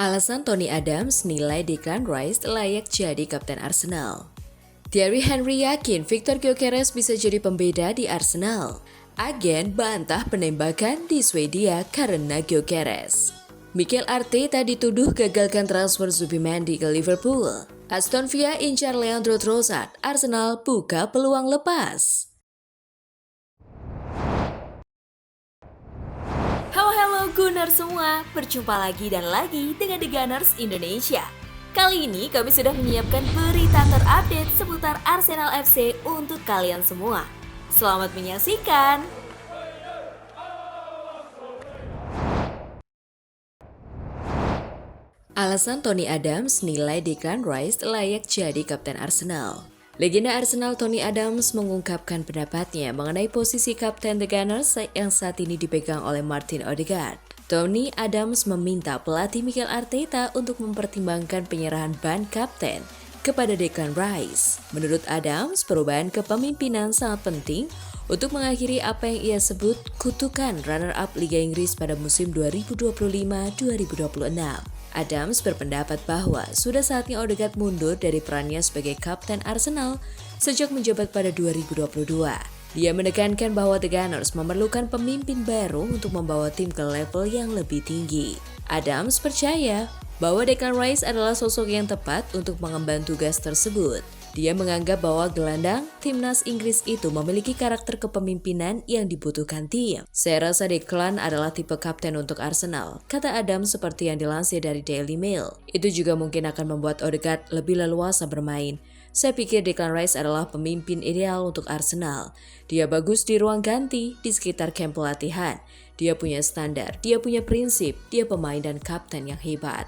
Alasan Tony Adams nilai Declan Rice layak jadi kapten Arsenal. Thierry Henry yakin Victor Gyökeres bisa jadi pembeda di Arsenal. Agen bantah penembakan di Swedia karena Gyökeres. Mikel Arteta dituduh gagalkan transfer Zubimendi ke Liverpool. Aston Villa incar Leandro Trossard, Arsenal buka peluang lepas. Halo Gunners semua, berjumpa lagi dan lagi dengan The Gunners Indonesia. Kali ini kami sudah menyiapkan berita terupdate seputar Arsenal FC untuk kalian semua. Selamat menyaksikan! Alasan Tony Adams nilai Declan Rice layak jadi kapten Arsenal. Legenda Arsenal Tony Adams mengungkapkan pendapatnya mengenai posisi kapten The Gunners yang saat ini dipegang oleh Martin Odegaard. Tony Adams meminta pelatih Mikel Arteta untuk mempertimbangkan penyerahan ban kapten kepada Declan Rice. Menurut Adams, perubahan kepemimpinan sangat penting untuk mengakhiri apa yang ia sebut kutukan runner-up Liga Inggris pada musim 2025-2026. Adams berpendapat bahwa sudah saatnya Odegaard mundur dari perannya sebagai kapten Arsenal sejak menjabat pada 2022. Dia menekankan bahwa The Gunners memerlukan pemimpin baru untuk membawa tim ke level yang lebih tinggi. Adams percaya bahwa Declan Rice adalah sosok yang tepat untuk mengemban tugas tersebut. Dia menganggap bahwa gelandang timnas Inggris itu memiliki karakter kepemimpinan yang dibutuhkan tim. Saya rasa Declan adalah tipe kapten untuk Arsenal, kata Adams seperti yang dilansir dari Daily Mail. Itu juga mungkin akan membuat Odegaard lebih leluasa bermain. Saya pikir Declan Rice adalah pemimpin ideal untuk Arsenal. Dia bagus di ruang ganti, di sekitar kamp pelatihan. Dia punya standar, dia punya prinsip, dia pemain dan kapten yang hebat.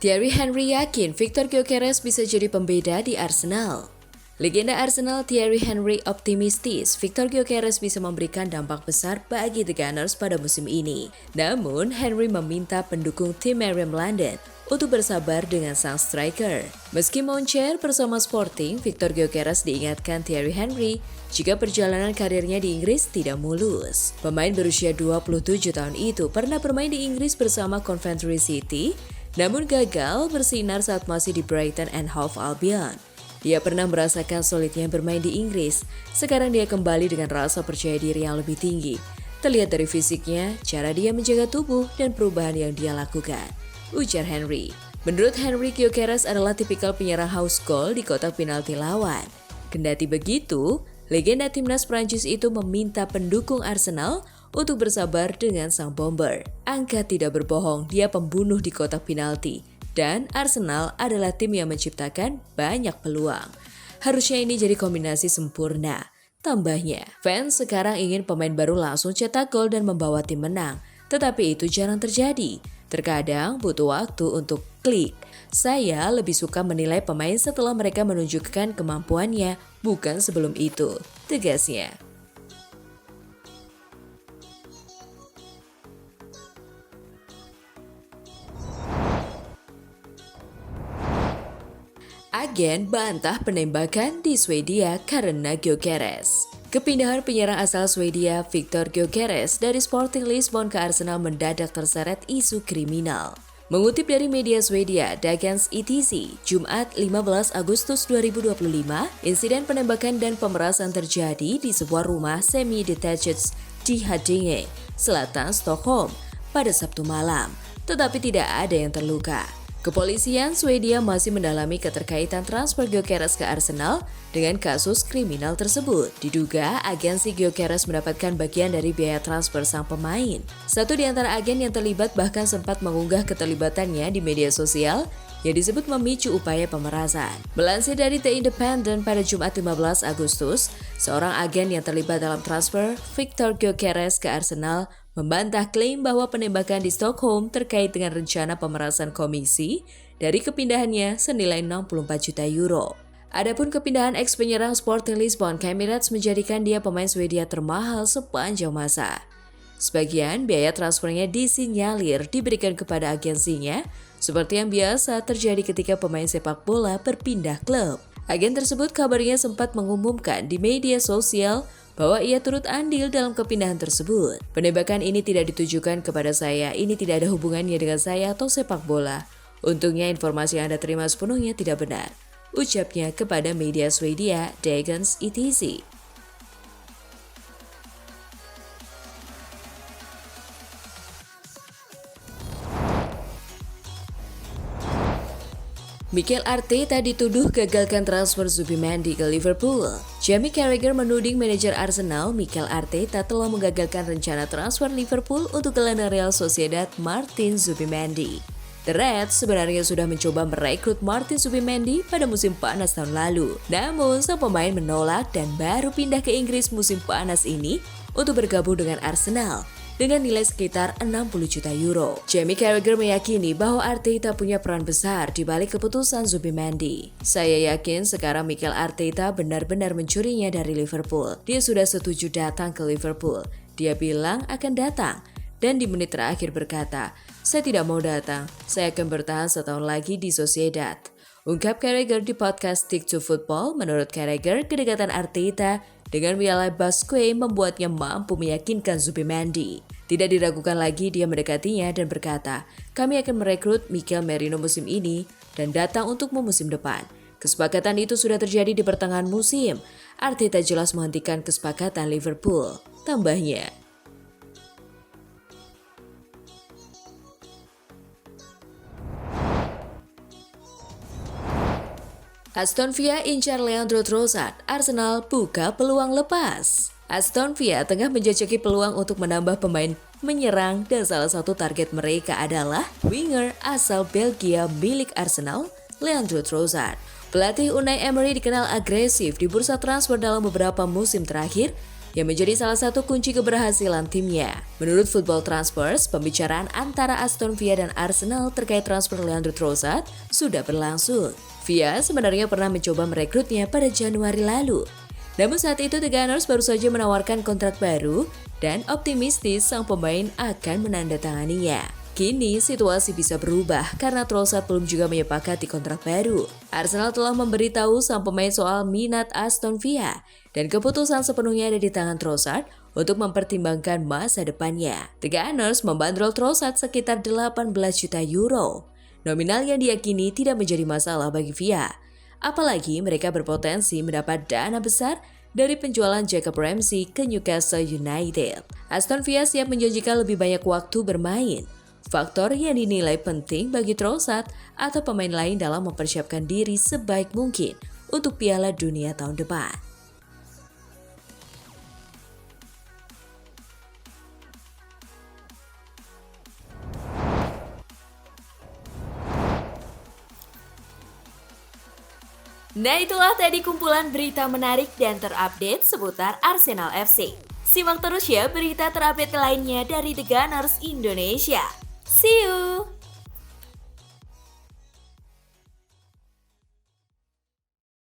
Thierry Henry yakin Victor Gyökeres bisa jadi pembeda di Arsenal. Legenda Arsenal Thierry Henry optimistis Victor Gyökeres bisa memberikan dampak besar bagi The Gunners pada musim ini. Namun, Henry meminta pendukung tim Merriam London untuk bersabar dengan sang striker. Meski moncer bersama Sporting, Victor Gyökeres diingatkan Thierry Henry jika perjalanan karirnya di Inggris tidak mulus. Pemain berusia 27 tahun itu pernah bermain di Inggris bersama Coventry City, namun gagal bersinar saat masih di Brighton and Hove Albion. Dia pernah merasakan sulitnya bermain di Inggris. Sekarang dia kembali dengan rasa percaya diri yang lebih tinggi. Terlihat dari fisiknya, cara dia menjaga tubuh, dan perubahan yang dia lakukan, ujar Henry. Menurut Henry, Gyökeres adalah tipikal penyerang house goal di kotak penalti lawan. Kendati begitu, legenda timnas Prancis itu meminta pendukung Arsenal untuk bersabar dengan sang bomber. Angka tidak berbohong, dia pembunuh di kotak penalti. Dan Arsenal adalah tim yang menciptakan banyak peluang. Harusnya ini jadi kombinasi sempurna. Tambahnya, fans sekarang ingin pemain baru langsung cetak gol dan membawa tim menang. Tetapi itu jarang terjadi. Terkadang butuh waktu untuk klik. Saya lebih suka menilai pemain setelah mereka menunjukkan kemampuannya, bukan sebelum itu, tegasnya. Agen bantah penembakan di Swedia karena Gyökeres. Kepindahan penyerang asal Swedia Victor Gyökeres dari Sporting Lisbon ke Arsenal mendadak terseret isu kriminal. Mengutip dari media Swedia, Dagens ETC, Jumat 15 Agustus 2025, insiden penembakan dan pemerasan terjadi di sebuah rumah semi-detached di Haninge, selatan Stockholm, pada Sabtu malam, tetapi tidak ada yang terluka. Kepolisian Swedia masih mendalami keterkaitan transfer Gyökeres ke Arsenal dengan kasus kriminal tersebut. Diduga agensi Gyökeres mendapatkan bagian dari biaya transfer sang pemain. Satu di antara agen yang terlibat bahkan sempat mengunggah keterlibatannya di media sosial yang disebut memicu upaya pemerasan. Melansir dari The Independent pada Jumat 15 Agustus, seorang agen yang terlibat dalam transfer Victor Gyökeres ke Arsenal membantah klaim bahwa penembakan di Stockholm terkait dengan rencana pemerasan komisi dari kepindahannya senilai 64 juta euro. Adapun kepindahan ex-penyerang Sporting Lisbon ke Emirates menjadikan dia pemain Swedia termahal sepanjang masa. Sebagian biaya transfernya disinyalir diberikan kepada agensinya, seperti yang biasa terjadi ketika pemain sepak bola berpindah klub. Agen tersebut kabarnya sempat mengumumkan di media sosial bahwa ia turut andil dalam kepindahan tersebut. Penembakan ini tidak ditujukan kepada saya, ini tidak ada hubungannya dengan saya atau sepak bola. Untungnya informasi yang Anda terima sepenuhnya tidak benar, ucapnya kepada media Swedia Dagens ETC. Mikel Arteta dituduh gagalkan transfer Zubimendi ke Liverpool. Jamie Carragher menuding manajer Arsenal Mikel Arteta telah menggagalkan rencana transfer Liverpool untuk gelandang Real Sociedad Martin Zubimendi. The Reds sebenarnya sudah mencoba merekrut Martin Zubimendi pada musim panas tahun lalu. Namun sang pemain menolak dan baru pindah ke Inggris musim panas ini untuk bergabung dengan Arsenal dengan nilai sekitar 60 juta euro. Jamie Carragher meyakini bahwa Arteta punya peran besar di balik keputusan Zubimendi. Saya yakin sekarang Mikel Arteta benar-benar mencurinya dari Liverpool. Dia sudah setuju datang ke Liverpool. Dia bilang akan datang. Dan di menit terakhir berkata, saya tidak mau datang. Saya akan bertahan setahun lagi di Sociedad. Ungkap Carragher di podcast Stick to Football. Menurut Carragher, kedekatan Arteta dengan Viala Basque membuatnya mampu meyakinkan Zubimendi. Tidak diragukan lagi dia mendekatinya dan berkata, kami akan merekrut Mikel Merino musim ini dan datang untukmu musim depan. Kesepakatan itu sudah terjadi di pertengahan musim. Arteta jelas menghentikan kesepakatan Liverpool, tambahnya. Aston Villa incar Leandro Trossard, Arsenal buka peluang lepas. Aston Villa tengah menjajaki peluang untuk menambah pemain menyerang dan salah satu target mereka adalah winger asal Belgia milik Arsenal, Leandro Trossard. Pelatih Unai Emery dikenal agresif di bursa transfer dalam beberapa musim terakhir yang menjadi salah satu kunci keberhasilan timnya. Menurut Football Transfers, pembicaraan antara Aston Villa dan Arsenal terkait transfer Leandro Trossard sudah berlangsung. Villa sebenarnya pernah mencoba merekrutnya pada Januari lalu. Namun saat itu The Gunners baru saja menawarkan kontrak baru dan optimistis sang pemain akan menandatanganinya. Kini situasi bisa berubah karena Trossard belum juga menyepakati kontrak baru. Arsenal telah memberitahu sang pemain soal minat Aston Villa dan keputusan sepenuhnya ada di tangan Trossard untuk mempertimbangkan masa depannya. The Gunners membandrol Trossard sekitar 18 juta euro. Nominal yang diyakini tidak menjadi masalah bagi Villa. Apalagi mereka berpotensi mendapat dana besar dari penjualan Jacob Ramsey ke Newcastle United. Aston Villa siap menjanjikan lebih banyak waktu bermain. Faktor yang dinilai penting bagi Trossard atau pemain lain dalam mempersiapkan diri sebaik mungkin untuk Piala Dunia tahun depan. Nah, itulah tadi kumpulan berita menarik dan terupdate seputar Arsenal FC. Simak terus ya berita terupdate lainnya dari The Gunners Indonesia. See you!